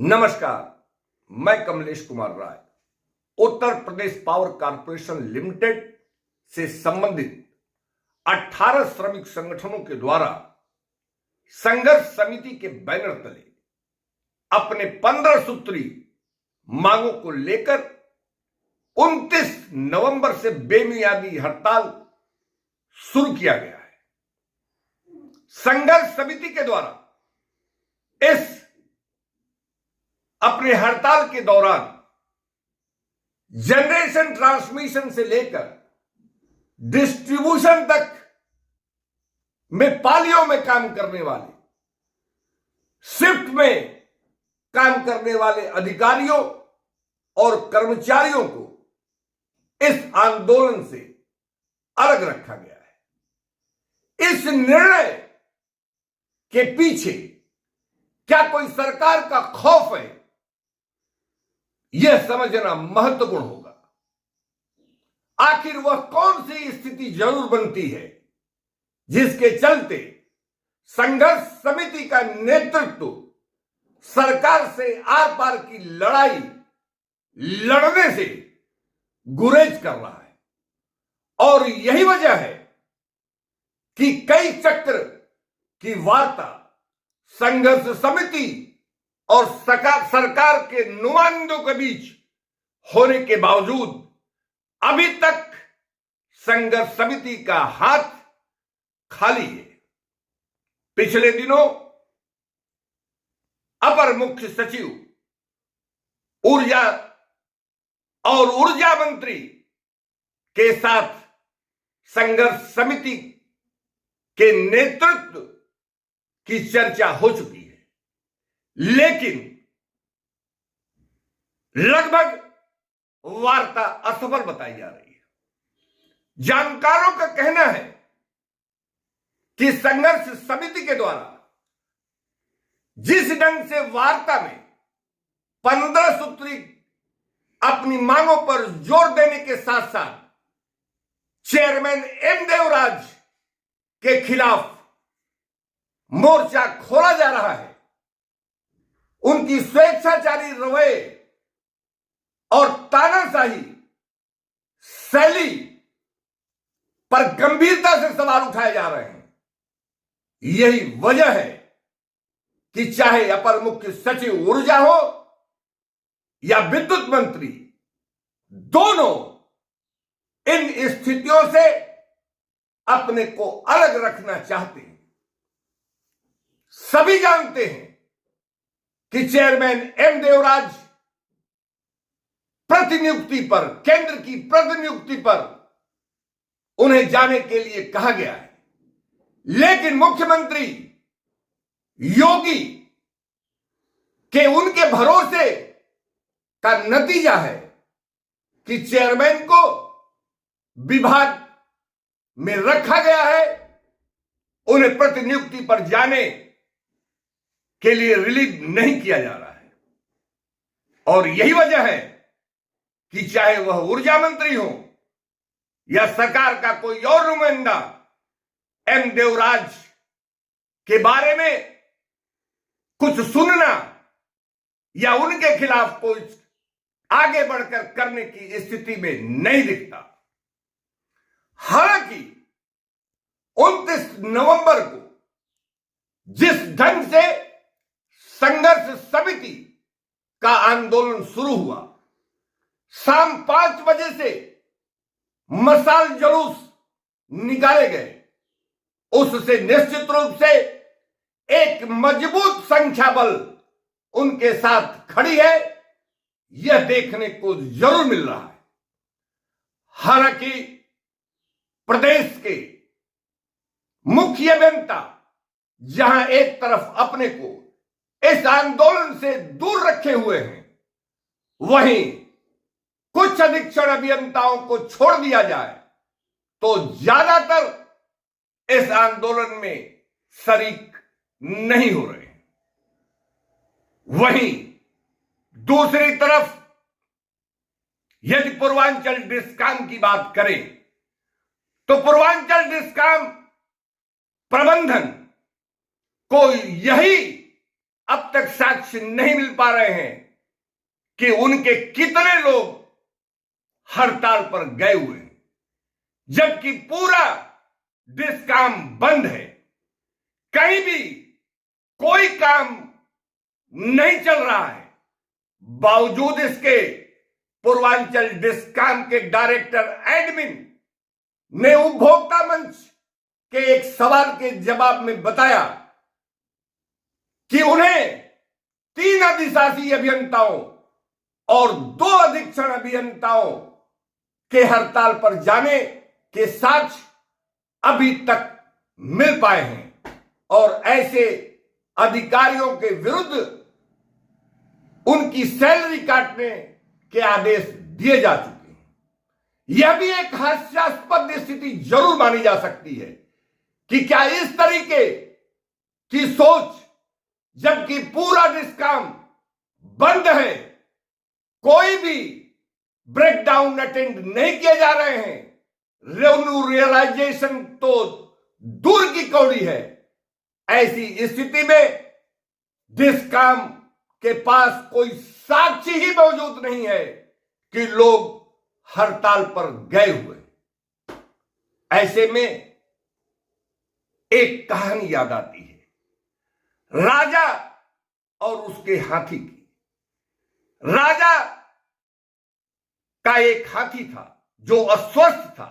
नमस्कार, मैं Kamlesh Kumar Rai Uttar Pradesh power corporation limited से संबंधित 18 श्रमिक संगठनों के द्वारा संघर्ष समिति के बैनर तले अपने 15 सूत्री मांगों को लेकर 29 नवंबर से बेमियादी हड़ताल शुरू किया गया है। संघर्ष समिति के द्वारा इस अपने हड़ताल के दौरान जनरेशन ट्रांसमिशन से लेकर डिस्ट्रीब्यूशन तक में पालियों में काम करने वाले, शिफ्ट में काम करने वाले अधिकारियों और कर्मचारियों को इस आंदोलन से अलग रखा गया है। इस निर्णय के पीछे क्या कोई सरकार का खौफ है, यह समझना महत्वपूर्ण होगा। आखिर वह कौन सी स्थिति जरूर बनती है जिसके चलते संघर्ष समिति का नेतृत्व सरकार से आर पार की लड़ाई लड़ने से गुरेज कर रहा है। और यही वजह है कि कई चक्र की वार्ता संघर्ष समिति और सरकार के नुमाइंदों के बीच होने के बावजूद अभी तक संघर्ष समिति का हाथ खाली है। पिछले दिनों अपर मुख्य सचिव ऊर्जा और ऊर्जा मंत्री के साथ संघर्ष समिति के नेतृत्व की चर्चा हो चुकी है, लेकिन लगभग वार्ता असफल बताई जा रही है। जानकारों का कहना है कि संघर्ष समिति के द्वारा जिस ढंग से वार्ता में 15 सूत्री अपनी मांगों पर जोर देने के साथ साथ चेयरमैन एम देवराज के खिलाफ मोर्चा खोला जा रहा है, उनकी स्वेच्छाचारी रवैये और तानाशाही शैली पर गंभीरता से सवाल उठाए जा रहे हैं। यही वजह है कि चाहे अपर मुख्य सचिव ऊर्जा हो या विद्युत मंत्री, दोनों इन स्थितियों से अपने को अलग रखना चाहते हैं। सभी जानते हैं कि चेयरमैन एम देवराज प्रतिनियुक्ति पर, केंद्र की प्रतिनियुक्ति पर उन्हें जाने के लिए कहा गया है, लेकिन मुख्यमंत्री योगी के उनके भरोसे का नतीजा है कि चेयरमैन को विभाग में रखा गया है, उन्हें प्रतिनियुक्ति पर जाने के लिए रिलीव नहीं किया जा रहा है। और यही वजह है कि चाहे वह ऊर्जा मंत्री हो या सरकार का कोई और नुमाइंदा एम देवराज के बारे में कुछ सुनना या उनके खिलाफ कोई आगे बढ़कर करने की स्थिति में नहीं दिखता। हालांकि 29 नवंबर को जिस ढंग से संघर्ष समिति का आंदोलन शुरू हुआ, शाम 5 बजे से मशाल जुलूस निकाले गए, उससे निश्चित रूप से एक मजबूत संख्या बल उनके साथ खड़ी है, यह देखने को जरूर मिल रहा है। हालांकि प्रदेश के मुख्य अभियंता जहां एक तरफ अपने को इस आंदोलन से दूर रखे हुए हैं, वहीं कुछ अधीक्षण अभियंताओं को छोड़ दिया जाए तो ज्यादातर इस आंदोलन में शरीक नहीं हो रहे हैं। वहीं दूसरी तरफ यदि पूर्वांचल डिस्काम की बात करें तो पूर्वांचल डिस्काम प्रबंधन को यही अब तक साक्ष्य नहीं मिल पा रहे हैं कि उनके कितने लोग हड़ताल पर गए हुए हैं, जबकि पूरा डिस्काम बंद है। कहीं भी कोई काम नहीं चल रहा है। बावजूद इसके पूर्वांचल डिस्काम के डायरेक्टर एडमिन ने उपभोक्ता मंच के एक सवाल के जवाब में बताया कि उन्हें 3 अधिशासी अभियंताओं और 2 अधीक्षण अभियंताओं के हड़ताल पर जाने के साक्ष्य अभी तक मिल पाए हैं और ऐसे अधिकारियों के विरुद्ध उनकी सैलरी काटने के आदेश दिए जा चुके हैं। यह भी एक हास्यास्पद स्थिति जरूर मानी जा सकती है कि क्या इस तरीके की सोच, जबकि पूरा डिस्काम बंद है, कोई भी ब्रेकडाउन अटेंड नहीं किए जा रहे हैं, रेवेन्यू रियलाइजेशन तो दूर की कौड़ी है। ऐसी स्थिति में डिस्काम के पास कोई साक्षी ही मौजूद नहीं है कि लोग हड़ताल पर गए हुए। ऐसे में एक कहानी याद आती है, राजा और उसके हाथी की। राजा का एक हाथी था जो अस्वस्थ था।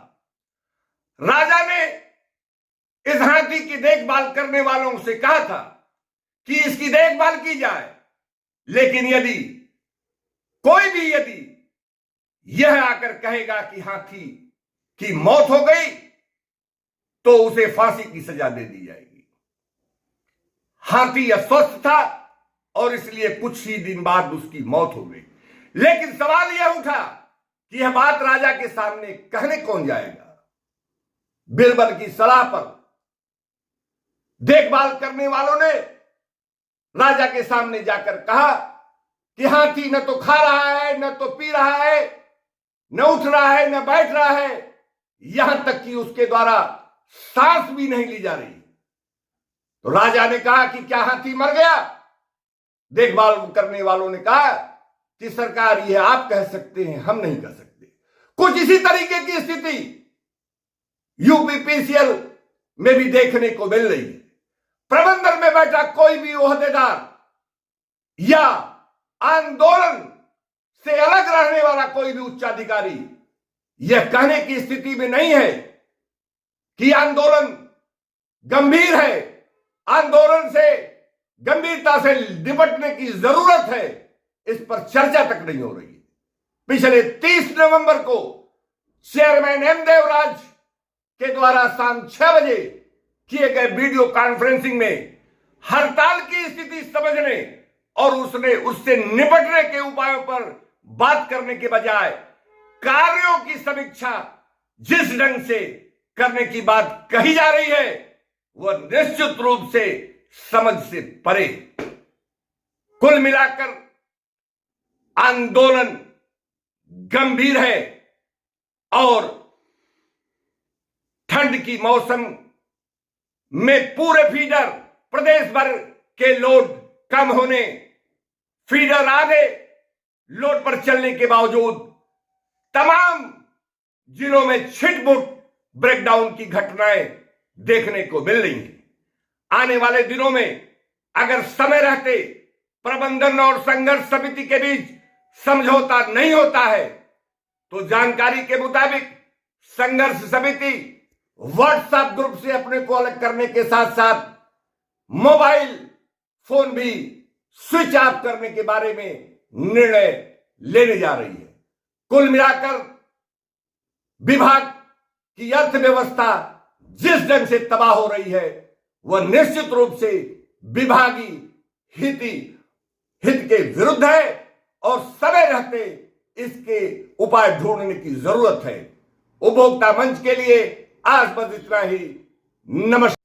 राजा ने इस हाथी की देखभाल करने वालों से कहा था कि इसकी देखभाल की जाए, लेकिन यदि यह आकर कहेगा कि हाथी की मौत हो गई तो उसे फांसी की सजा दे दी जाएगी। हाथी अस्वस्थ था और इसलिए कुछ ही दिन बाद उसकी मौत हो गई। लेकिन सवाल यह उठा कि यह बात राजा के सामने कहने कौन जाएगा। बिरबल की सलाह पर देखभाल करने वालों ने राजा के सामने जाकर कहा कि हाथी न तो खा रहा है, न तो पी रहा है, न उठ रहा है, न बैठ रहा है, यहां तक कि उसके द्वारा सांस भी नहीं ली जा रही। तो राजा ने कहा कि क्या हाथी मर गया? देखभाल करने वालों ने कहा कि सरकार यह आप कह सकते हैं, हम नहीं कह सकते। कुछ इसी तरीके की स्थिति यूपीपीसीएल में भी देखने को मिल रही है। प्रबंधन में बैठा कोई भी ओहदेदार या आंदोलन से अलग रहने वाला कोई भी उच्चाधिकारी यह कहने की स्थिति में नहीं है कि आंदोलन गंभीर है, आंदोलन से गंभीरता से निपटने की जरूरत है, इस पर चर्चा तक नहीं हो रही है। पिछले 30 नवंबर को चेयरमैन एम देवराज के द्वारा शाम 6 बजे किए गए वीडियो कॉन्फ्रेंसिंग में हड़ताल की स्थिति समझने और उससे निपटने के उपायों पर बात करने के बजाय कार्यों की समीक्षा जिस ढंग से करने की बात कही जा रही है वह निश्चित रूप से समझ से परे। कुल मिलाकर आंदोलन गंभीर है और ठंड की मौसम में पूरे फीडर प्रदेश भर के लोड कम होने, फीडर आधे लोड पर चलने के बावजूद तमाम जिलों में छिटपुट ब्रेकडाउन की घटनाएं देखने को मिल रही हैं। आने वाले दिनों में अगर समय रहते प्रबंधन और संघर्ष समिति के बीच समझौता नहीं होता है तो जानकारी के मुताबिक संघर्ष समिति व्हाट्सएप ग्रुप से अपने को अलग करने के साथ साथ मोबाइल फोन भी स्विच ऑफ करने के बारे में निर्णय लेने जा रही है। कुल मिलाकर विभाग की अर्थव्यवस्था जिस ढंग से तबाह हो रही है वह निश्चित रूप से विभागीय हित के विरुद्ध है और समय रहते इसके उपाय ढूंढने की जरूरत है। उपभोक्ता मंच के लिए आज बस इतना ही। नमस्कार।